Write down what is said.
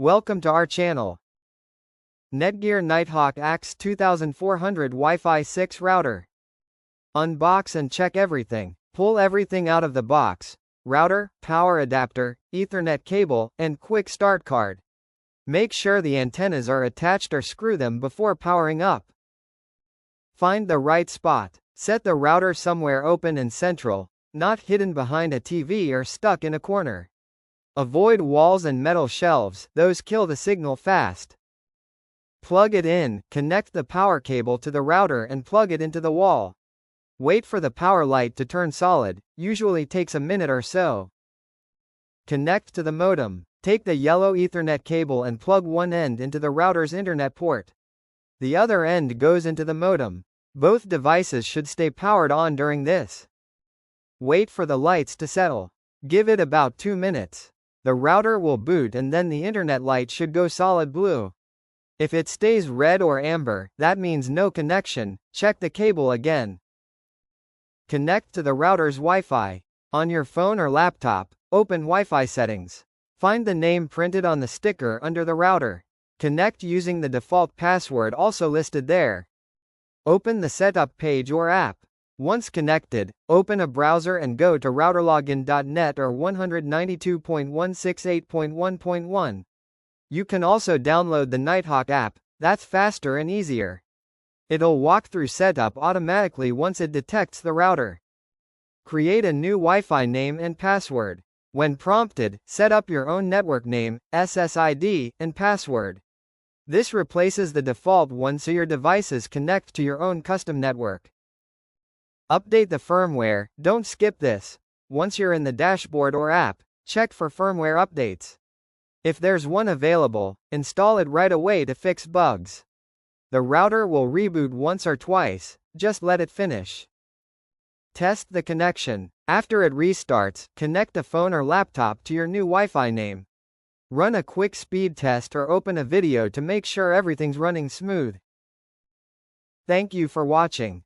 Welcome to our channel. NETGEAR Nighthawk AX2400 Wi-Fi 6 router. Unbox and check everything. Pull everything out of the box. Router, power adapter, Ethernet cable, and quick start card. Make sure the antennas are attached or screw them before powering up. Find the right spot. Set the router somewhere open and central, not hidden behind a TV or stuck in a corner. Avoid walls and metal shelves, those kill the signal fast. Plug it in, connect the power cable to the router and plug it into the wall. Wait for the power light to turn solid, usually takes a minute or so. Connect to the modem. Take the yellow Ethernet cable and plug one end into the router's internet port. The other end goes into the modem. Both devices should stay powered on during this. Wait for the lights to settle. Give it about 2 minutes. The router will boot and then the internet light should go solid blue. If it stays red or amber, that means no connection. Check the cable again. Connect to the router's Wi-Fi. On your phone or laptop, open Wi-Fi settings. Find the name printed on the sticker under the router. Connect using the default password also listed there. Open the setup page or app. Once connected, open a browser and go to routerlogin.net or 192.168.1.1. You can also download the Nighthawk app, that's faster and easier. It'll walk through setup automatically once it detects the router. Create a new Wi-Fi name and password. When prompted, set up your own network name, SSID, and password. This replaces the default one so your devices connect to your own custom network. Update the firmware, don't skip this. Once you're in the dashboard or app, check for firmware updates. If there's one available, install it right away to fix bugs. The router will reboot once or twice, just let it finish. Test the connection. After it restarts, connect a phone or laptop to your new Wi-Fi name. Run a quick speed test or open a video to make sure everything's running smooth. Thank you for watching.